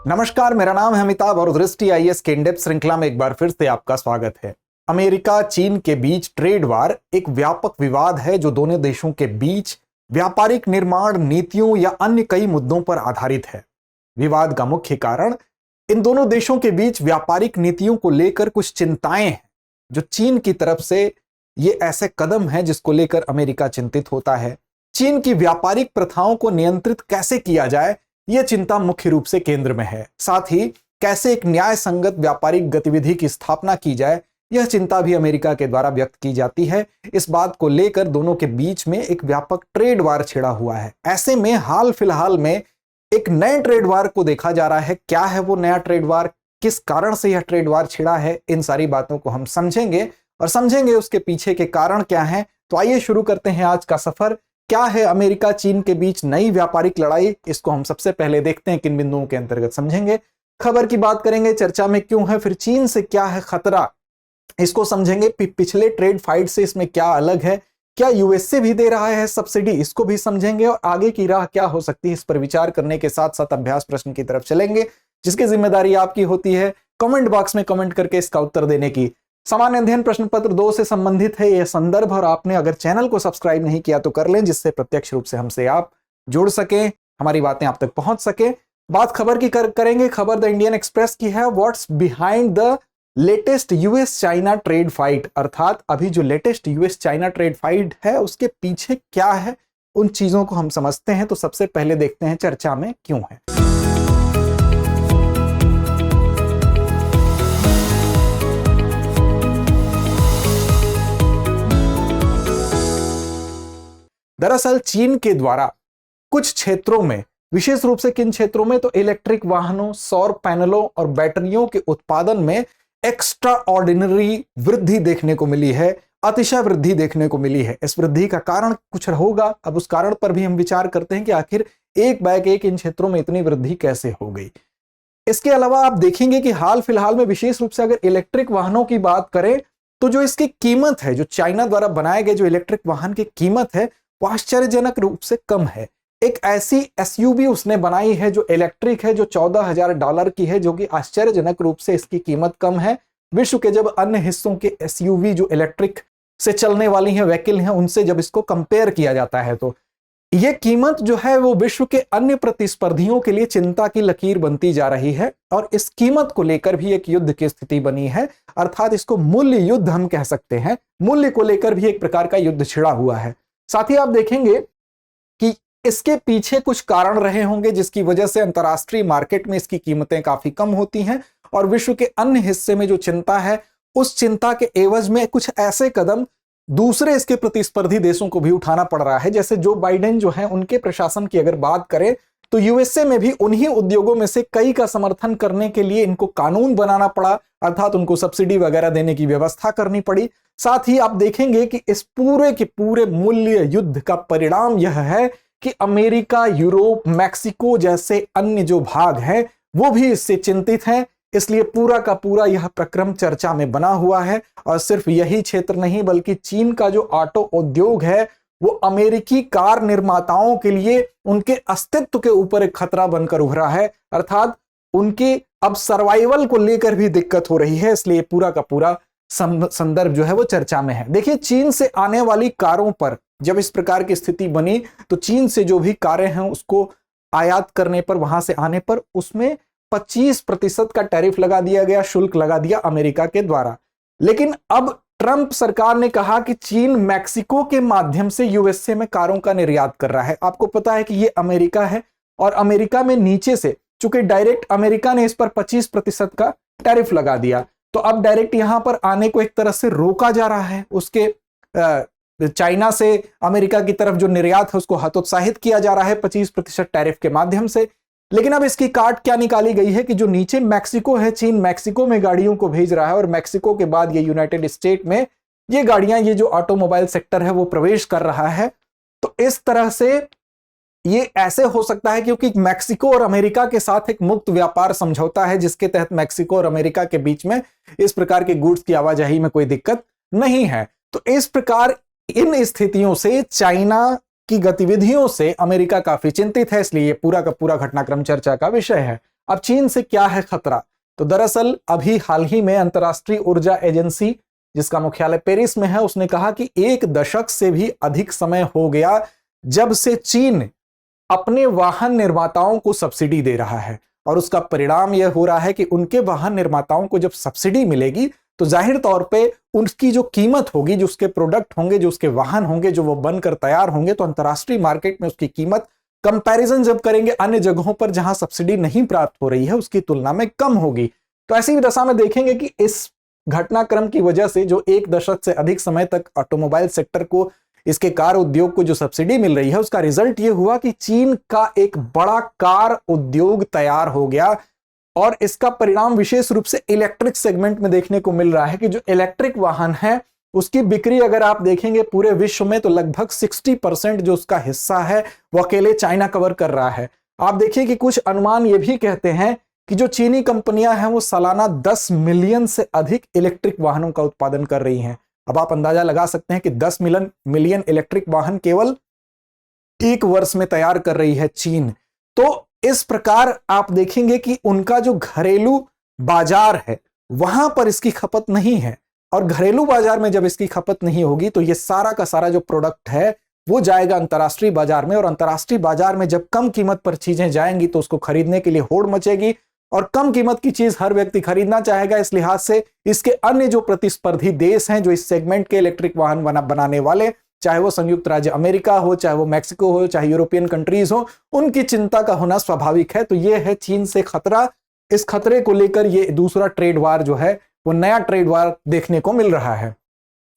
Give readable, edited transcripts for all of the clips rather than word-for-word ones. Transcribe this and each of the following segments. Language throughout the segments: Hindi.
नमस्कार, मेरा नाम है अमिताभ और दृष्टि आईएएस के इन-डेप्थ श्रृंखला में एक बार फिर से आपका स्वागत है। अमेरिका चीन के बीच ट्रेड वार एक व्यापक विवाद है जो दोनों देशों के बीच व्यापारिक निर्माण नीतियों या अन्य कई मुद्दों पर आधारित है। विवाद का मुख्य कारण इन दोनों देशों के बीच व्यापारिक नीतियों को लेकर कुछ चिंताएं हैं जो चीन की तरफ से ये ऐसे कदम है जिसको लेकर अमेरिका चिंतित होता है। चीन की व्यापारिक प्रथाओं को नियंत्रित कैसे किया जाए, यह चिंता मुख्य रूप से केंद्र में है। साथ ही कैसे एक न्याय संगत व्यापारिक गतिविधि की स्थापना की जाए, यह चिंता भी अमेरिका के द्वारा व्यक्त की जाती है। इस बात को लेकर दोनों के बीच में एक व्यापक ट्रेड वार छिड़ा हुआ है। ऐसे में हाल फिलहाल में एक नए ट्रेड वार को देखा जा रहा है। क्या है वो नया ट्रेड वार, किस कारण से यह ट्रेड वार छिड़ा है, इन सारी बातों को हम समझेंगे और समझेंगे उसके पीछे के कारण क्या हैं। तो आइए शुरू करते हैं आज का सफर। क्या है अमेरिका चीन के बीच नई व्यापारिक लड़ाई, इसको हम सबसे पहले देखते हैं, किन बिंदुओं के अंतर्गत समझेंगे। खबर की बात करेंगे, चर्चा में क्यों है, फिर चीन से क्या है खतरा, इसको समझेंगे। पिछले ट्रेड फाइट से इसमें क्या अलग है, क्या यूएसए भी दे रहा है सब्सिडी, इसको भी समझेंगे और आगे की राह क्या हो सकती है, इस पर विचार करने के साथ साथ अभ्यास प्रश्न की तरफ चलेंगे, जिसकी जिम्मेदारी आपकी होती है कमेंट बॉक्स में कमेंट करके इसका उत्तर देने की। सामान्य अध्ययन प्रश्न पत्र 2 से संबंधित है यह संदर्भ और आपने अगर चैनल को सब्सक्राइब नहीं किया तो कर लें, जिससे प्रत्यक्ष रूप से हमसे आप जुड़ सकें, हमारी बातें आप तक पहुंच सके। बात खबर की करेंगे। खबर द इंडियन एक्सप्रेस की है, what's behind the latest US China trade fight, अर्थात अभी जो latest US China trade fight है उसके पीछे क्या है, उन चीजों को हम समझते हैं। तो सबसे पहले देखते हैं चर्चा में क्यों है। दरअसल चीन के द्वारा कुछ क्षेत्रों में, विशेष रूप से किन क्षेत्रों में, तो इलेक्ट्रिक वाहनों, सौर पैनलों और बैटरियों के उत्पादन में एक्स्ट्रा ऑर्डिनरी वृद्धि देखने को मिली है, अतिशय वृद्धि देखने को मिली है। इस वृद्धि का कारण कुछ होगा, अब उस कारण पर भी हम विचार करते हैं कि आखिर एक बैग एक इन क्षेत्रों में इतनी वृद्धि कैसे हो गई। इसके अलावा आप देखेंगे कि हाल फिलहाल में विशेष रूप से अगर इलेक्ट्रिक वाहनों की बात करें तो जो इसकी कीमत है, जो चाइना द्वारा बनाए गए जो इलेक्ट्रिक वाहन की कीमत है वो आश्चर्यजनक रूप से कम है। एक ऐसी एसयूवी उसने बनाई है जो इलेक्ट्रिक है, जो $14,000 की है, जो कि आश्चर्यजनक रूप से इसकी कीमत कम है। विश्व के जब अन्य हिस्सों के एसयूवी जो इलेक्ट्रिक से चलने वाली हैं, व्हीकल हैं, उनसे जब इसको कंपेयर किया जाता है तो यह कीमत जो है वो विश्व के अन्य प्रतिस्पर्धियों के लिए चिंता की लकीर बनती जा रही है और इस कीमत को लेकर भी एक युद्ध की स्थिति बनी है, अर्थात इसको मूल्य युद्ध हम कह सकते हैं। मूल्य को लेकर भी एक प्रकार का युद्ध छिड़ा हुआ है। साथ ही आप देखेंगे कि इसके पीछे कुछ कारण रहे होंगे जिसकी वजह से अंतर्राष्ट्रीय मार्केट में इसकी कीमतें काफी कम होती हैं और विश्व के अन्य हिस्से में जो चिंता है उस चिंता के एवज में कुछ ऐसे कदम दूसरे इसके प्रतिस्पर्धी देशों को भी उठाना पड़ रहा है। जैसे जो बाइडेन जो है उनके प्रशासन की अगर बात करें तो यूएसए में भी उन्हीं उद्योगों में से कई का समर्थन करने के लिए इनको कानून बनाना पड़ा, अर्थात उनको सब्सिडी वगैरह देने की व्यवस्था करनी पड़ी। साथ ही आप देखेंगे कि इस पूरे के पूरे मूल्य युद्ध का परिणाम यह है कि अमेरिका, यूरोप, मैक्सिको जैसे अन्य जो भाग हैं वो भी इससे चिंतित हैं। इसलिए पूरा का पूरा यह प्रक्रम चर्चा में बना हुआ है और सिर्फ यही क्षेत्र नहीं बल्कि चीन का जो ऑटो उद्योग है वो अमेरिकी कार निर्माताओं के लिए उनके अस्तित्व के ऊपर एक खतरा बनकर उभरा है, अर्थात उनके अब सर्वाइवल को लेकर भी दिक्कत हो रही है। इसलिए पूरा का पूरा संदर्भ जो है वो चर्चा में है। देखिए, चीन से आने वाली कारों पर जब इस प्रकार की स्थिति बनी तो चीन से जो भी कारें हैं उसको आयात करने पर, वहां से आने पर उसमें 25% का टैरिफ लगा दिया गया, शुल्क लगा दिया अमेरिका के द्वारा। लेकिन अब ट्रंप सरकार ने कहा कि चीन मैक्सिको के माध्यम से यूएसए में कारों का निर्यात कर रहा है। आपको पता है कि ये अमेरिका है और अमेरिका में नीचे से चूंकि डायरेक्ट अमेरिका ने इस पर 25% का टैरिफ लगा दिया तो अब डायरेक्ट यहां पर आने को एक तरह से रोका जा रहा है। उसके चाइना से अमेरिका की तरफ जो निर्यात है उसको हतोत्साहित किया जा रहा है 25% टैरिफ के माध्यम से। लेकिन अब इसकी काट क्या निकाली गई है कि जो नीचे मैक्सिको है, चीन मैक्सिको में गाड़ियों को भेज रहा है और मैक्सिको के बाद ये यूनाइटेड स्टेट में ये गाड़ियां, ये जो ऑटोमोबाइल सेक्टर है वो प्रवेश कर रहा है। तो इस तरह से ये ऐसे हो सकता है क्योंकि मैक्सिको और अमेरिका के साथ एक मुक्त व्यापार समझौता है जिसके तहत मैक्सिको और अमेरिका के बीच में इस प्रकार के गुड्स की आवाजाही में कोई दिक्कत नहीं है। तो इस प्रकार इन स्थितियों से, चाइना की गतिविधियों से अमेरिका काफी चिंतित है, इसलिए पूरा का पूरा घटनाक्रम चर्चा का विषय है। अब चीन से क्या है खतरा? तो दरअसल अभी हाल ही में अंतर्राष्ट्रीय ऊर्जा एजेंसी, जिसका मुख्यालय पेरिस में है, उसने कहा कि 1 दशक से भी अधिक समय हो गया जब से चीन अपने वाहन निर्माताओं को सब्सिडी दे रहा है, और उसका परिणाम यह हो रहा है कि उनके वाहन निर्माताओं को जब सब्सिडी मिलेगी तो जाहिर तौर पे उनकी जो कीमत होगी, जो उसके प्रोडक्ट होंगे, जो उसके वाहन होंगे, जो वो बनकर तैयार होंगे, तो अंतर्राष्ट्रीय मार्केट में उसकी कीमत कंपैरिजन जब करेंगे अन्य जगहों पर जहां सब्सिडी नहीं प्राप्त हो रही है उसकी तुलना में कम होगी। तो ऐसी दशा में देखेंगे कि इस घटनाक्रम की वजह से जो 1 दशक से अधिक समय तक ऑटोमोबाइल सेक्टर को, इसके कार उद्योग को जो सब्सिडी मिल रही है, उसका रिजल्ट यह हुआ कि चीन का एक बड़ा कार उद्योग तैयार हो गया, और इसका परिणाम विशेष रूप से इलेक्ट्रिक सेगमेंट में देखने को मिल रहा है कि जो इलेक्ट्रिक वाहन है उसकी बिक्री अगर आप देखेंगे पूरे विश्व में तो लगभग 60% जो उसका हिस्सा है वो अकेले चाइना कवर कर रहा है। आप देखिए कि कुछ अनुमान ये भी कहते हैं कि जो चीनी कंपनियां हैं वो सालाना 10 मिलियन से अधिक इलेक्ट्रिक वाहनों का उत्पादन कर रही हैं। अब आप अंदाजा लगा सकते हैं कि 10 मिलियन इलेक्ट्रिक वाहन केवल 1 वर्ष में तैयार कर रही है चीन। तो इस प्रकार आप देखेंगे कि उनका जो घरेलू बाजार है वहां पर इसकी खपत नहीं है, और घरेलू बाजार में जब इसकी खपत नहीं होगी तो ये सारा का सारा जो प्रोडक्ट है वो जाएगा अंतर्राष्ट्रीय बाजार में, और अंतर्राष्ट्रीय बाजार में जब कम कीमत पर चीजें जाएंगी तो उसको खरीदने के लिए होड़ मचेगी, और कम कीमत की चीज हर व्यक्ति खरीदना चाहेगा। इस लिहाज से इसके अन्य जो प्रतिस्पर्धी देश हैं जो इस सेगमेंट के इलेक्ट्रिक वाहन बनाने वाले, चाहे वो संयुक्त राज्य अमेरिका हो, चाहे वो मैक्सिको हो, चाहे यूरोपियन कंट्रीज हो, उनकी चिंता का होना स्वाभाविक है। तो ये है चीन से खतरा। इस खतरे को लेकर ये दूसरा ट्रेड वार जो है वो नया ट्रेड वार देखने को मिल रहा है।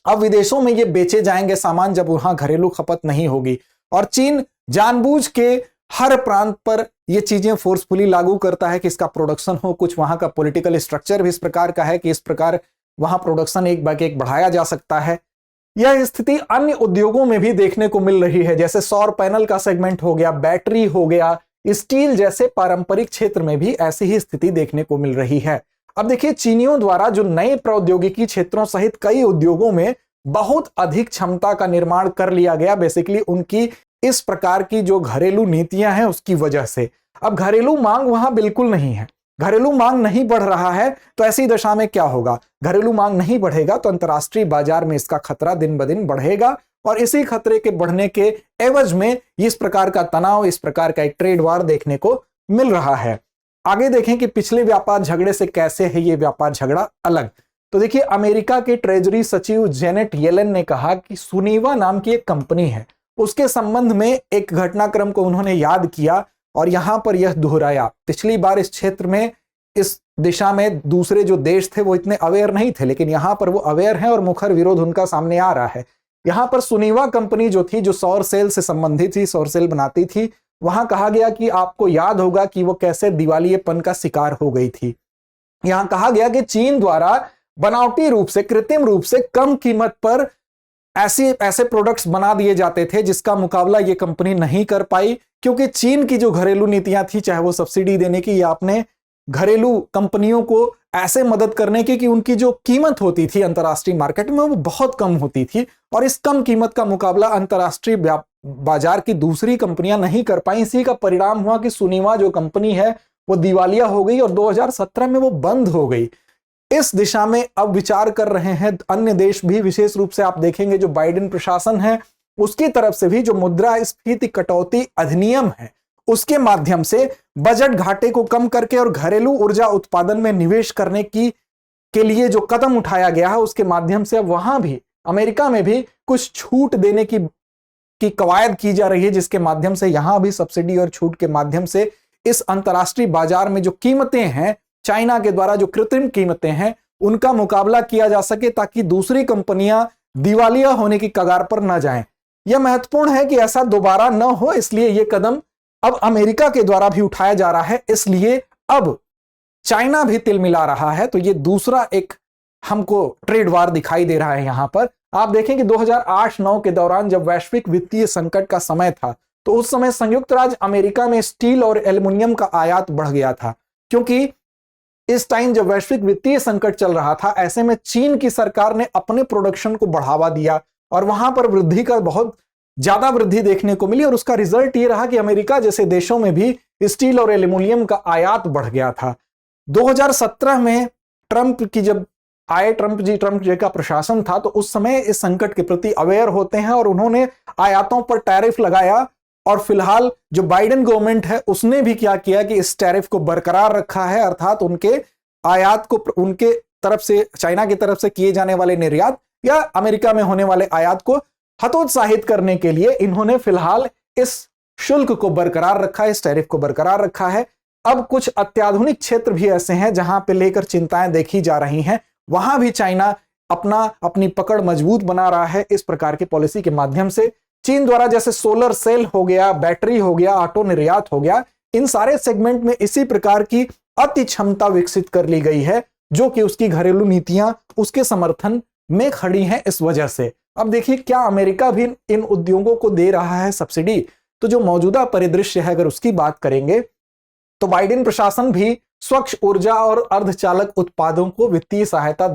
अब विदेशों में ये बेचे जाएंगे सामान जब वहां घरेलू खपत नहीं होगी, और चीन जानबूझ के हर प्रांत पर ये चीजें फोर्सफुली लागू करता है कि इसका प्रोडक्शन हो। कुछ वहां का पॉलिटिकल स्ट्रक्चर भी इस प्रकार का है कि इस प्रकार वहां प्रोडक्शन एक बार एक बढ़ाया जा सकता है। यह स्थिति अन्य उद्योगों में भी देखने को मिल रही है, जैसे सौर पैनल का सेगमेंट हो गया, बैटरी हो गया, स्टील जैसे पारंपरिक क्षेत्र में भी ऐसी ही स्थिति देखने को मिल रही है। अब देखिए चीनियों द्वारा जो नए प्रौद्योगिकी क्षेत्रों सहित कई उद्योगों में बहुत अधिक क्षमता का निर्माण कर लिया गया, बेसिकली उनकी इस प्रकार की जो घरेलू नीतियां हैं उसकी वजह से। अब घरेलू मांग वहां बिल्कुल नहीं है, घरेलू मांग नहीं बढ़ रहा है, तो ऐसी दशा में क्या होगा? घरेलू मांग नहीं बढ़ेगा तो अंतर्राष्ट्रीय बाजार में इसका खतरा दिन ब दिन बढ़ेगा, और इसी खतरे के बढ़ने के एवज में इस प्रकार का तनाव, इस प्रकार का एक ट्रेड वार देखने को मिल रहा है। आगे देखें कि पिछले व्यापार झगड़े से कैसे है ये व्यापार झगड़ा अलग। तो देखिए अमेरिका के ट्रेजरी सचिव जेनेट येलेन ने कहा कि सुनीवा नाम की एक कंपनी है, उसके संबंध में एक घटनाक्रम को उन्होंने याद किया और यहां पर यह दोहराया। पिछली बार इस क्षेत्र में, इस दिशा में दूसरे जो देश थे वो इतने अवेयर नहीं थे, लेकिन यहां पर वो अवेयर हैं और मुखर विरोध उनका सामने आ रहा है। यहां पर सुनीवा कंपनी जो थी, जो सौर सेल से संबंधित थी, सौर सेल बनाती थी, वहां कहा गया कि आपको याद होगा कि वो कैसे दिवालियेपन का शिकार हो गई थी। यहां कहा गया कि चीन द्वारा बनावटी रूप से, कृत्रिम रूप से कम कीमत पर ऐसे प्रोडक्ट्स बना दिए जाते थे जिसका मुकाबला ये कंपनी नहीं कर पाई, क्योंकि चीन की जो घरेलू नीतियां थी, चाहे वो सब्सिडी देने की या अपने घरेलू कंपनियों को ऐसे मदद करने की कि उनकी जो कीमत होती थी अंतर्राष्ट्रीय मार्केट में वो बहुत कम होती थी, और इस कम कीमत का मुकाबला अंतर्राष्ट्रीय बाजार की दूसरी कंपनियां नहीं कर पाई। इसी का परिणाम हुआ कि सुनीवा जो कंपनी है वो दिवालिया हो गई और 2017 में वो बंद हो गई। इस दिशा में अब विचार कर रहे हैं अन्य देश भी, विशेष रूप से आप देखेंगे जो बाइडेन प्रशासन है उसकी तरफ से भी जो मुद्रास्फीति कटौती अधिनियम है उसके माध्यम से बजट घाटे को कम करके और घरेलू ऊर्जा उत्पादन में निवेश करने के लिए जो कदम उठाया गया है उसके माध्यम से अब वहां भी, अमेरिका में भी कुछ छूट देने की कवायद की जा रही है, जिसके माध्यम से यहां भी सब्सिडी और छूट के माध्यम से इस अंतर्राष्ट्रीय बाजार में जो कीमतें हैं, चाइना के द्वारा जो कृत्रिम कीमतें हैं, उनका मुकाबला किया जा सके ताकि दूसरी कंपनियां दिवालिया होने की कगार पर न जाएं। यह महत्वपूर्ण है कि ऐसा दोबारा न हो, इसलिए यह कदम अब अमेरिका के द्वारा भी उठाया जा रहा है, इसलिए अब चाइना भी तिल मिला रहा है। तो यह दूसरा एक हमको ट्रेड वार दिखाई दे रहा है। यहां पर आप देखें कि 2008-9 के दौरान जब वैश्विक वित्तीय संकट का समय था तो उस समय संयुक्त राज्य अमेरिका में स्टील और एल्युमिनियम का आयात बढ़ गया था, क्योंकि इस टाइम जब वैश्विक वित्तीय संकट चल रहा था, ऐसे में चीन की सरकार ने अपने प्रोडक्शन को बढ़ावा दिया और वहां पर वृद्धि का बहुत ज्यादा वृद्धि देखने को मिली और उसका रिजल्ट ये रहा कि अमेरिका जैसे देशों में भी स्टील और एल्यूमिनियम का आयात बढ़ गया था। 2017 में ट्रंप जी का प्रशासन था, तो उस समय इस संकट के प्रति अवेयर होते हैं और उन्होंने आयातों पर टैरिफ लगाया। और फिलहाल जो बाइडेन गवर्नमेंट है उसने भी क्या किया कि इस टैरिफ को बरकरार रखा है, अर्थात उनके आयात को, उनके तरफ से, चाइना की तरफ से किए जाने वाले निर्यात या अमेरिका में होने वाले आयात को हतोत्साहित करने के लिए इन्होंने फिलहाल इस शुल्क को बरकरार रखा है, इस टैरिफ को बरकरार रखा है। अब कुछ अत्याधुनिक क्षेत्र भी ऐसे हैं जहां पे लेकर चिंताएं देखी जा रही हैं, वहां भी चाइना अपनी पकड़ मजबूत बना रहा है इस प्रकार की पॉलिसी के माध्यम से। चीन द्वारा जैसे सोलर सेल हो गया, बैटरी हो गया, ऑटो निर्यात हो गया, इन सारे सेगमेंट में इसी प्रकार की अति क्षमता विकसित कर ली गई है, जो कि उसकी घरेलू नीतियां उसके समर्थन में खड़ी हैं इस वजह से। अब देखिए, क्या अमेरिका भी इन उद्योगों को दे रहा है सब्सिडी? तो जो मौजूदा परिदृश्य है अगर उसकी बात करेंगे तो बाइडेन प्रशासन भी स्वच्छ ऊर्जा और अर्धचालक उत्पादों को वित्तीय सहायता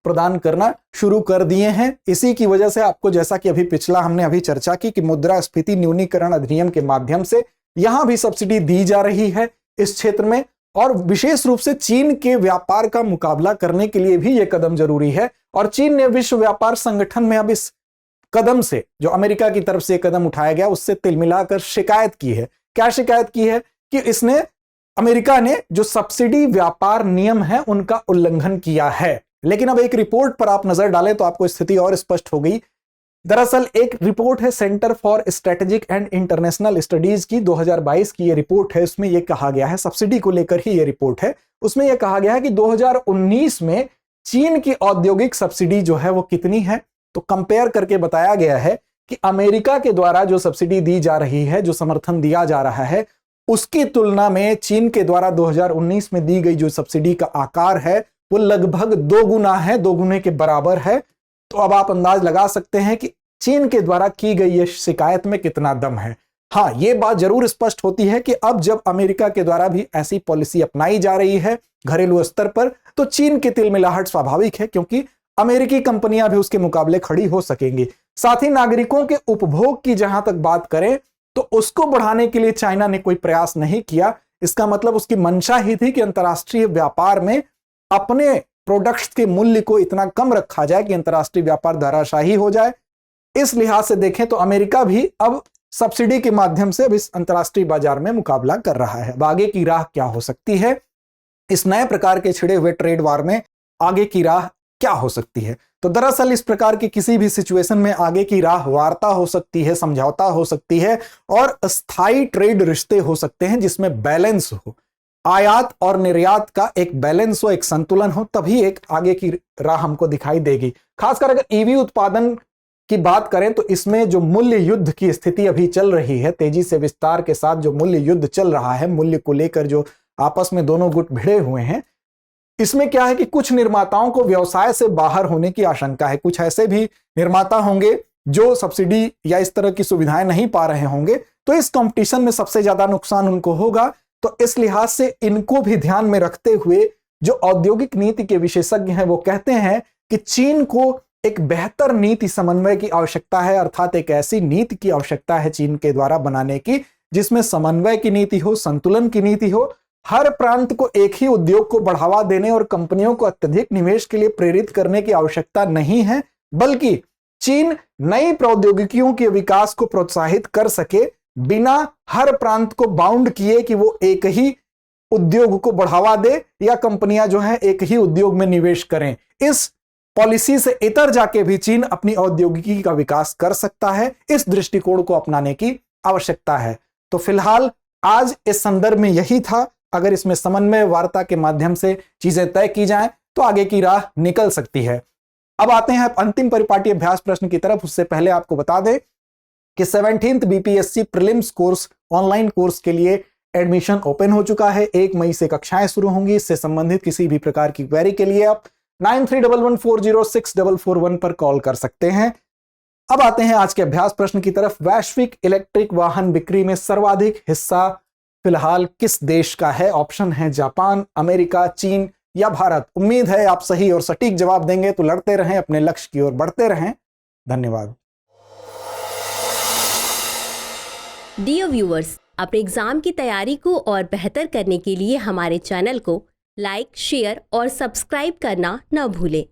प्रदान करना शुरू कर दिए हैं। इसी की वजह से आपको, जैसा कि हमने अभी चर्चा की कि मुद्रास्फीति न्यूनीकरण अधिनियम के माध्यम से यहां भी सब्सिडी दी जा रही है इस क्षेत्र में, और विशेष रूप से चीन के व्यापार का मुकाबला करने के लिए भी यह कदम जरूरी है। और चीन ने विश्व व्यापार संगठन में अब इस कदम से, जो अमेरिका की तरफ से कदम उठाया गया, उससे तिल मिलाकर शिकायत की है। क्या शिकायत की है? कि अमेरिका ने जो सब्सिडी व्यापार नियम है उनका उल्लंघन किया है। लेकिन अब एक रिपोर्ट पर आप नजर डालें तो आपको स्थिति और स्पष्ट हो गई। दरअसल एक रिपोर्ट है centre for strategic and international studies की, 2022 की ये रिपोर्ट है। उसमें यह कहा गया है, सब्सिडी को लेकर ही यह रिपोर्ट है, उसमें यह कहा गया है कि 2019 में चीन की औद्योगिक सब्सिडी जो है वो कितनी है। तो कंपेयर करके बताया गया है कि अमेरिका के द्वारा जो सब्सिडी दी जा रही है, जो समर्थन दिया जा रहा है, उसकी तुलना में चीन के द्वारा 2019 में दी गई जो सब्सिडी का आकार है वो लगभग 2 गुना है, 2 गुने के बराबर है। तो अब आप अंदाज लगा सकते हैं कि चीन के द्वारा की गई ये शिकायत में कितना दम है। हाँ, ये बात जरूर स्पष्ट होती है कि अब जब अमेरिका के द्वारा भी ऐसी पॉलिसी अपनाई जा रही है घरेलू स्तर पर, तो चीन की तिलमिलाहट स्वाभाविक है, क्योंकि अमेरिकी कंपनियां भी उसके मुकाबले खड़ी हो सकेंगी। साथ ही नागरिकों के उपभोग की जहां तक बात करें तो उसको बढ़ाने के लिए चाइना ने कोई प्रयास नहीं किया। इसका मतलब उसकी मंशा ही थी कि अंतर्राष्ट्रीय व्यापार में अपने प्रोडक्ट्स के मूल्य को इतना कम रखा जाए कि अंतर्राष्ट्रीय व्यापार धराशायी हो जाए। इस लिहाज से देखें तो अमेरिका भी अब सब्सिडी के माध्यम से इस अंतर्राष्ट्रीय बाजार में मुकाबला कर रहा है। अब आगे की राह क्या हो सकती है? इस नए प्रकार के छिड़े हुए ट्रेड वार में आगे की राह क्या हो सकती है? तो दरअसल इस प्रकार की किसी भी सिचुएशन में आगे की राह वार्ता हो सकती है, समझौता हो सकती है और स्थायी ट्रेड रिश्ते हो सकते हैं जिसमें बैलेंस हो, आयात और निर्यात का एक बैलेंस हो, एक संतुलन हो, तभी एक आगे की राह हमको दिखाई देगी। खासकर अगर ईवी उत्पादन की बात करें तो इसमें जो मूल्य युद्ध की स्थिति अभी चल रही है, तेजी से विस्तार के साथ जो मूल्य युद्ध चल रहा है, मूल्य को लेकर जो आपस में दोनों गुट भिड़े हुए हैं, इसमें क्या है कि कुछ निर्माताओं को व्यवसाय से बाहर होने की आशंका है। कुछ ऐसे भी निर्माता होंगे जो सब्सिडी या इस तरह की सुविधाएं नहीं पा रहे होंगे, तो इस कंपटीशन में सबसे ज्यादा नुकसान उनको होगा। तो इस लिहाज से इनको भी ध्यान में रखते हुए जो औद्योगिक नीति के विशेषज्ञ हैं वो कहते हैं कि चीन को एक बेहतर नीति समन्वय की आवश्यकता है, अर्थात एक ऐसी नीति की आवश्यकता है चीन के द्वारा बनाने की जिसमें समन्वय की नीति हो, संतुलन की नीति हो। हर प्रांत को एक ही उद्योग को बढ़ावा देने और कंपनियों को अत्यधिक निवेश के लिए प्रेरित करने की आवश्यकता नहीं है, बल्कि चीन नई प्रौद्योगिकियों के विकास को प्रोत्साहित कर सके बिना हर प्रांत को बाउंड किए कि वो एक ही उद्योग को बढ़ावा दे या कंपनियां जो है एक ही उद्योग में निवेश करें। इस पॉलिसी से इतर जाके भी चीन अपनी औद्योगिकी का विकास कर सकता है। इस दृष्टिकोण को अपनाने की आवश्यकता है। तो फिलहाल आज इस संदर्भ में यही था। अगर इसमें समन्वय वार्ता के माध्यम से चीजें तय की जाएं तो आगे की राह निकल सकती है। अब आते हैं अंतिम परिपाटी अभ्यास प्रश्न की तरफ। उससे पहले आपको बता दें कि 17th BPSC prelims course online course के लिए एडमिशन ओपन हो चुका है। 1 मई से कक्षाएं शुरू होंगी। इससे संबंधित किसी भी प्रकार की क्वेरी के लिए आप 9311406441 पर कॉल कर सकते हैं। अब आते हैं आज के अभ्यास प्रश्न की तरफ। वैश्विक इलेक्ट्रिक वाहन बिक्री में सर्वाधिक हिस्सा फिलहाल किस देश का है? ऑप्शन है जापान, अमेरिका, चीन या भारत। उम्मीद है आप सही और सटीक जवाब देंगे। तो लड़ते रहें, अपने लक्ष्य की ओर बढ़ते रहें। धन्यवाद। डियर व्यूअर्स, अपने एग्जाम की तैयारी को और बेहतर करने के लिए हमारे चैनल को लाइक, शेयर और सब्सक्राइब करना न भूलें।